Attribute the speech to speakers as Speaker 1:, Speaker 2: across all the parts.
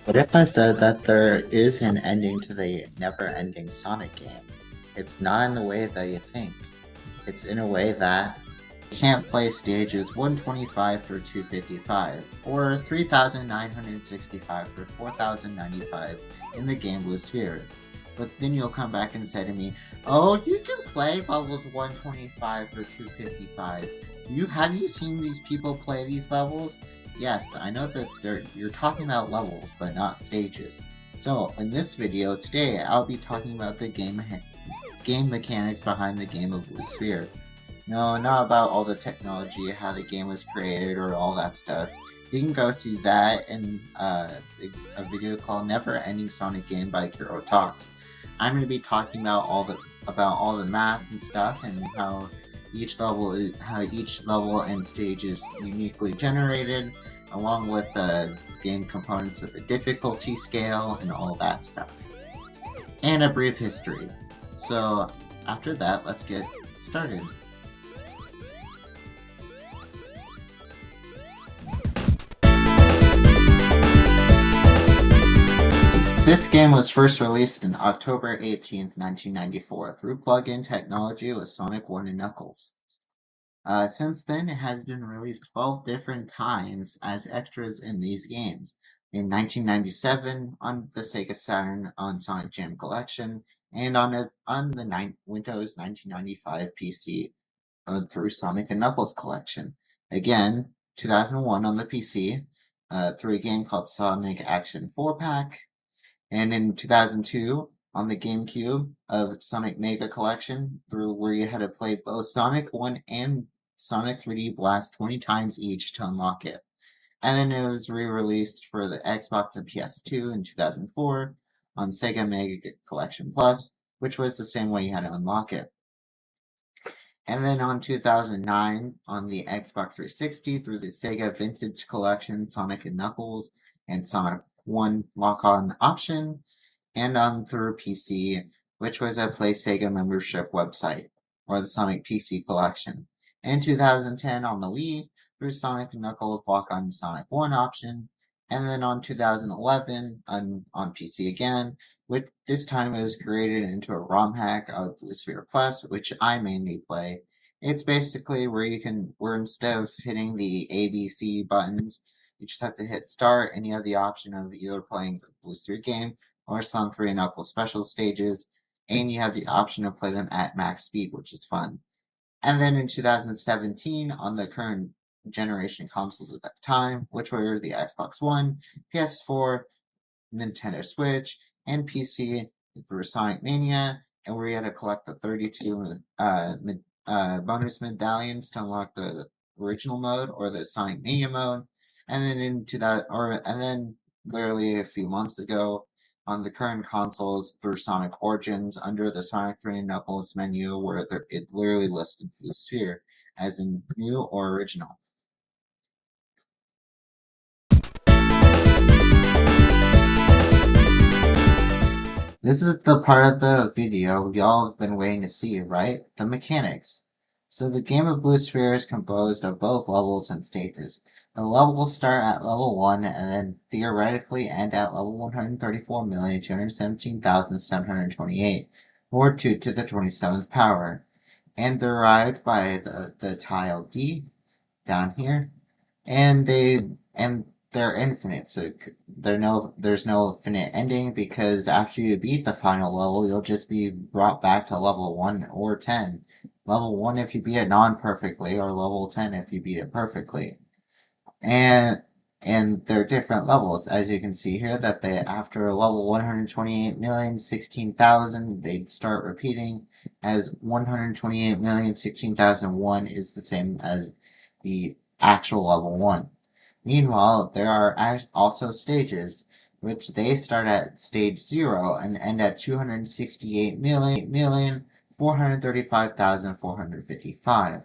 Speaker 1: What if I said that there is an ending to the never-ending Sonic game? It's not in the way that you think. It's in a way that you can't play stages 125 through 255, or 3965 through 4095 in the Game Blue Sphere. But then you'll come back and say to me, "Oh, you can play levels 125 through 255. Have you seen these people play these levels?" Yes, I know that you're talking about levels, but not stages. So, in this video today, I'll be talking about the game mechanics behind the game of Blue Sphere. No, not about all the technology, how the game was created, or all that stuff. You can go see that in a video called Never Ending Sonic Game by Kiro Talks. I'm going to be talking about all the math and stuff, and how each level and stage is uniquely generated, along with the game components of the difficulty scale and all that stuff, and a brief history. So after that, let's get started. This game was first released on October 18th, 1994 through plug-in technology with Sonic 1 and Knuckles. Since then, it has been released 12 different times as extras in these games. In 1997 on the Sega Saturn on Sonic Jam Collection, and on the Windows 1995 PC through Sonic and Knuckles Collection. Again, 2001 on the PC through a game called Sonic Action 4-Pack, and in 2002 on the GameCube of Sonic Mega Collection, through where you had to play both Sonic 1 and Sonic 3D Blast 20 times each to unlock it. And then it was re-released for the Xbox and PS2 in 2004 on Sega Mega Collection Plus, which was the same way you had to unlock it. And then on 2009 on the Xbox 360 through the Sega Vintage Collection, Sonic and Knuckles, and Sonic 1 lock-on option, and on through PC, which was a Play Sega membership website, or the Sonic PC Collection. In 2010 on the Wii, through Sonic and Knuckles lock-on Sonic 1 option, and then on 2011 on PC again, which this time it was created into a ROM hack of Blue Sphere Plus, which I mainly play. It's basically where instead of hitting the ABC buttons, you just have to hit start, and you have the option of either playing the Blue Sphere game or Sonic 3 and Knuckles special stages, and you have the option to play them at max speed, which is fun. And then in 2017, on the current generation consoles at that time, which were the Xbox One, PS4, Nintendo Switch, and PC through Sonic Mania, and where you had to collect the 32 bonus medallions to unlock the original mode or the Sonic Mania mode. And then and then literally a few months ago, on the current consoles through Sonic Origins under the Sonic 3 and Knuckles menu, where it literally listed the sphere as in new or original. This is the part of the video y'all have been waiting to see, right? The mechanics. So the game of Blue Sphere is composed of both levels and stages. The levels start at level 1 and then theoretically end at level 134,217,728, or 2 to the 27th power, and derived by the tile D down here, and they're infinite. So there's no finite ending, because after you beat the final level, you'll just be brought back to level 1 or 10. Level 1 if you beat it non-perfectly, or level 10 if you beat it perfectly. And they're different levels, as you can see here, that they after level 128,016,000, they'd start repeating, as 128,016,001 is the same as the actual level 1. Meanwhile, there are also stages, which they start at stage 0 and end at 268,435,455.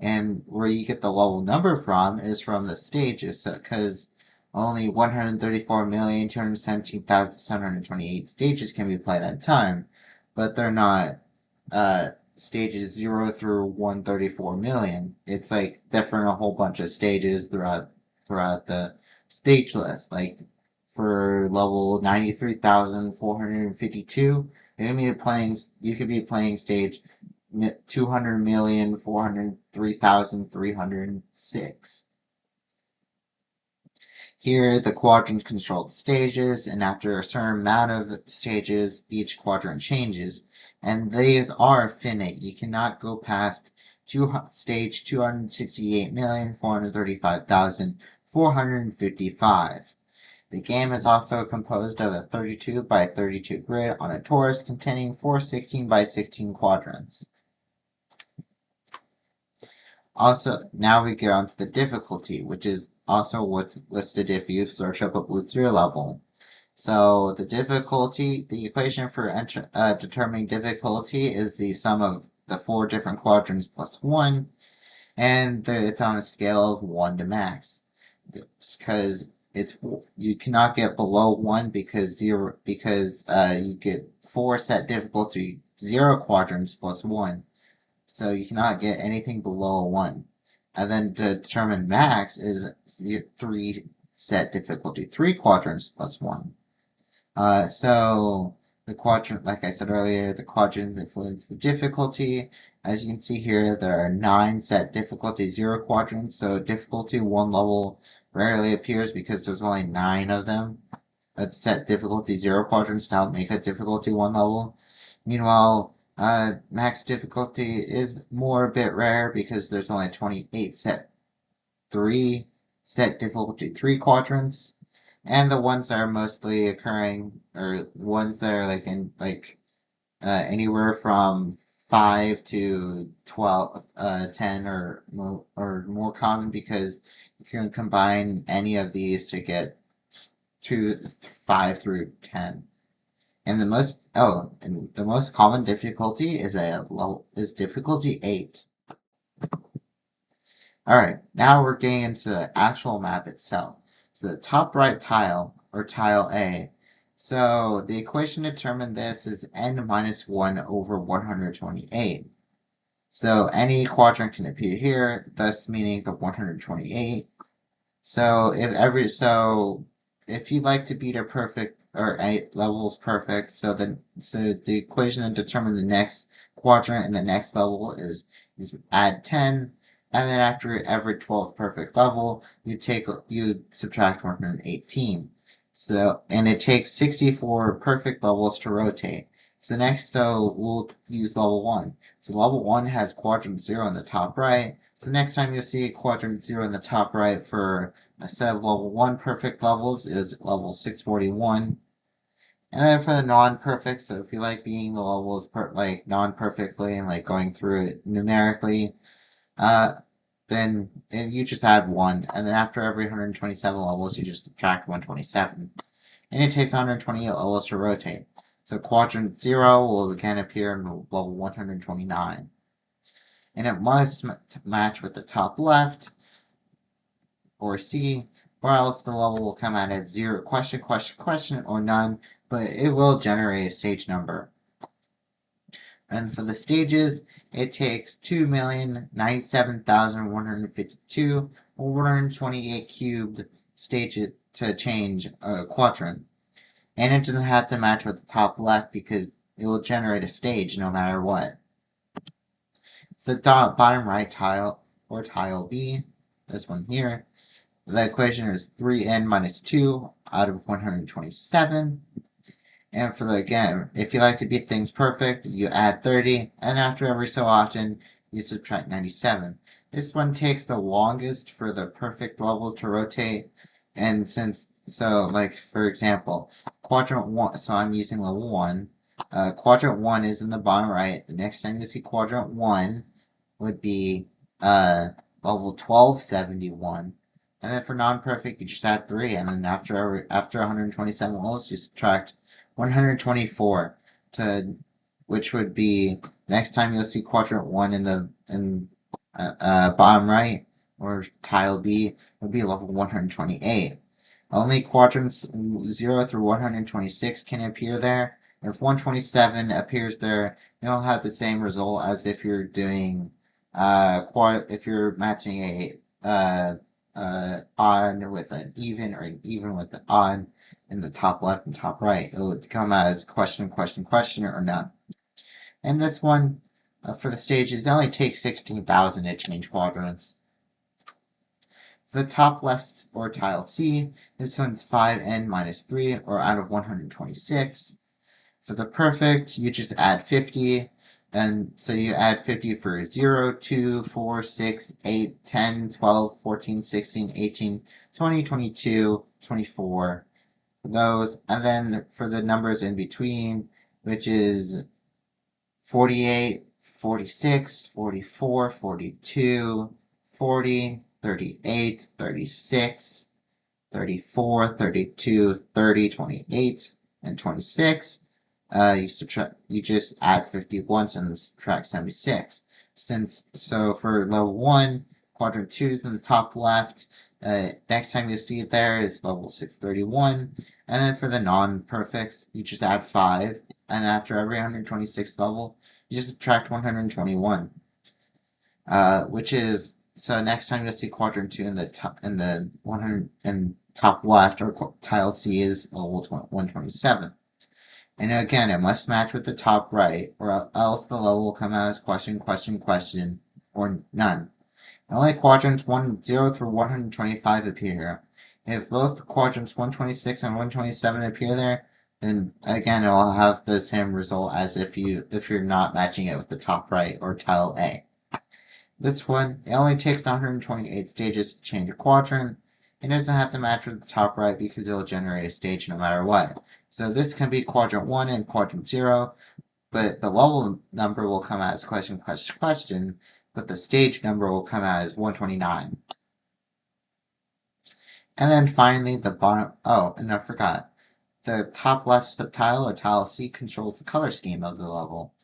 Speaker 1: And where you get the level number from is from the stages, because only 134,217,728 stages can be played at a time, but they're not stages 0 through 134 million. It's like different, a whole bunch of stages throughout the stage list, like for level 93,452. You could be playing stage 200,403,306. Here, the quadrants control the stages, and after a certain amount of stages, each quadrant changes. And these are finite. You cannot go past stage 268,435,455. The game is also composed of a 32 by 32 grid on a torus containing 4 16 by 16 quadrants. Also, now we get onto the difficulty, which is also what's listed if you search up a Blue 3 level. So the equation for determining difficulty is the sum of the 4 different quadrants plus 1, and it's on a scale of 1 to max. Because you cannot get below 1 because you get 4 set difficulty 0 quadrants plus 1. So you cannot get anything below a 1. And then to determine max is 3 set difficulty 3 quadrants plus 1. So the quadrant, like I said earlier, the quadrants influence the difficulty. As you can see here, there are 9 set difficulty 0 quadrants, so difficulty 1 level rarely appears because there's only 9 of them. But set difficulty 0 quadrants to help make a difficulty 1 level. Meanwhile, max difficulty is a bit rare because there's only 28 set difficulty 3 quadrants. And the ones that are mostly occurring are ones that are anywhere from 5 to 12, 10 or more common because you can combine any of these to get 5 through 10. And the most common difficulty is difficulty 8. Alright, now we're getting into the actual map itself. So the top right tile, or tile A. So the equation to determine this is n minus 1 over 128. So any quadrant can appear here, thus meaning the 128. So if you'd like to beat a perfect or 8 levels perfect, so the equation to determine the next quadrant and the next level is add 10. And then after every 12th perfect level, you subtract 118. And it takes 64 perfect levels to rotate. So we'll use level 1. So level 1 has quadrant 0 in the top right. So next time you'll see quadrant 0 in the top right for a set of level 1 perfect levels is level 641. And then for the non-perfect, so if you like being the levels non-perfectly and going through it numerically, then you just add 1, and then after every 127 levels, you just subtract 127. And it takes 128 levels to rotate. So quadrant 0 will again appear in level 129. And it must match with the top left, or C, or else the level will come out as 0, question, or none, but it will generate a stage number. And for the stages, it takes 2,097,152 or 128 cubed stages to change a quadrant. And it doesn't have to match with the top left because it will generate a stage no matter what. The bottom right tile, or tile B, this one here, the equation is 3n minus 2 out of 127. And again, if you like to beat things perfect, you add 30, and after every so often, you subtract 97. This one takes the longest for the perfect levels to rotate, and for example, quadrant 1, so I'm using level 1, quadrant 1 is in the bottom right. The next time you see quadrant 1 would be, level 1271. And then for non-perfect, you just add 3, and then after 127 levels, you subtract 124 which would be next time you'll see quadrant 1 in the bottom right, or tile B, would be level 128. Only quadrants 0 through 126 can appear there. If 127 appears there, you'll have the same result as if you're doing if you're matching a odd with an even or an even with an odd in the top left and top right. It would come as question, question, question, or none. And this one, for the stages, it only takes 16,000 to change quadrants. For the top left or tile C, this one's 5n minus 3, or out of 126. For the perfect, you just add 50, and so you add 50 for 0, 2, 4, 6, 8, 10, 12, 14, 16, 18, 20, 22, 24, for those, and then for the numbers in between, which is 48, 46, 44, 42, 40, 38, 36, 34, 32, 30, 28, and 26. You just add 50 once and subtract 76. So for level 1, quadrant 2 is in the top left. Next time you see it there is level 631. And then for the non-perfects, you just add 5. And after every 126th level, you just subtract 121. Which is, so next time you'll see quadrant 2 in the top left, or tile C, is level 127. And again, it must match with the top right, or else the level will come out as question, question, question, or none. And only quadrants 0 through 125 appear here. If both quadrants 126 and 127 appear there, then again it will have the same result as if you're not matching it with the top right or tile A. This one, it only takes 128 stages to change a quadrant. It doesn't have to match with the top right because it'll generate a stage no matter what. So this can be quadrant 1 and quadrant 0, but the level number will come out as question, question, question, but the stage number will come out as 129. And then finally the bottom, oh, and I forgot. The top left tile, or tile C, controls the color scheme of the level.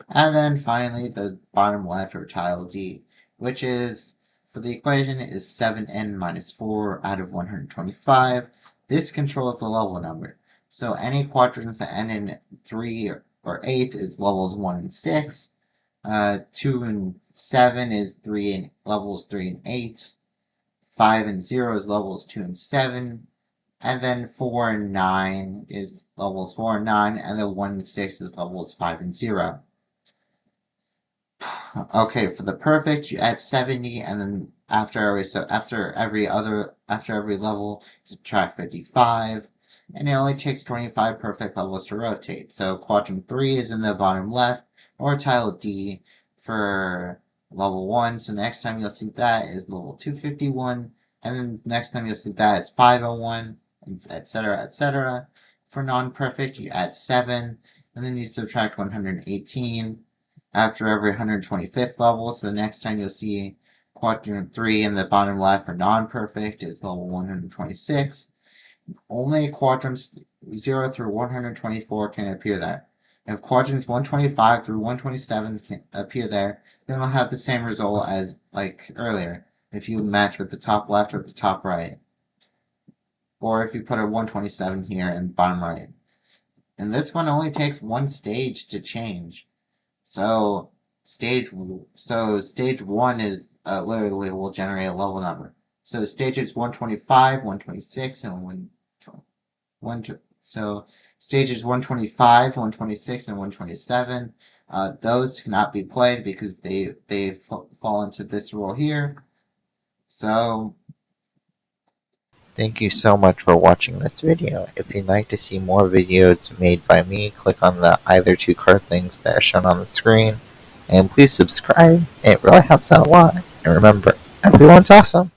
Speaker 1: And then finally the bottom left, or tile D, which is, for the equation, is 7n minus 4 out of 125. This controls the level number. So any quadrants that end in 3 or 8 is levels 1 and 6. 2 and 7 is levels 3 and 8. 5 and 0 is levels 2 and 7. And then 4 and 9 is levels 4 and 9. And then 1 and 6 is levels 5 and 0. Okay, for the perfect, you add 70, and then after every level, subtract 55, and it only takes 25 perfect levels to rotate. So quadrant 3 is in the bottom left, or tile D for level 1. So next time you'll see that is level 251, and then next time you'll see that is 501, etc., etc. For non-perfect, you add 7, and then you subtract 118 after every 125th level. So the next time you'll see quadrant 3 in the bottom left for non-perfect is level 126. Only quadrants 0 through 124 can appear there. If quadrants 125 through 127 can appear there, then we'll have the same result as like earlier, if you match with the top left or the top right. Or if you put a 127 here in the bottom right. And this one only takes one stage to change. So stage 1 is literally will generate a level number. So stages 125, 126, and so stages 125, 126, and 127. Those cannot be played because they fall into this rule here. So thank you so much for watching this video. If you'd like to see more videos made by me, click on the either two card links that are shown on the screen. And please subscribe. It really helps out a lot. And remember, everyone's awesome.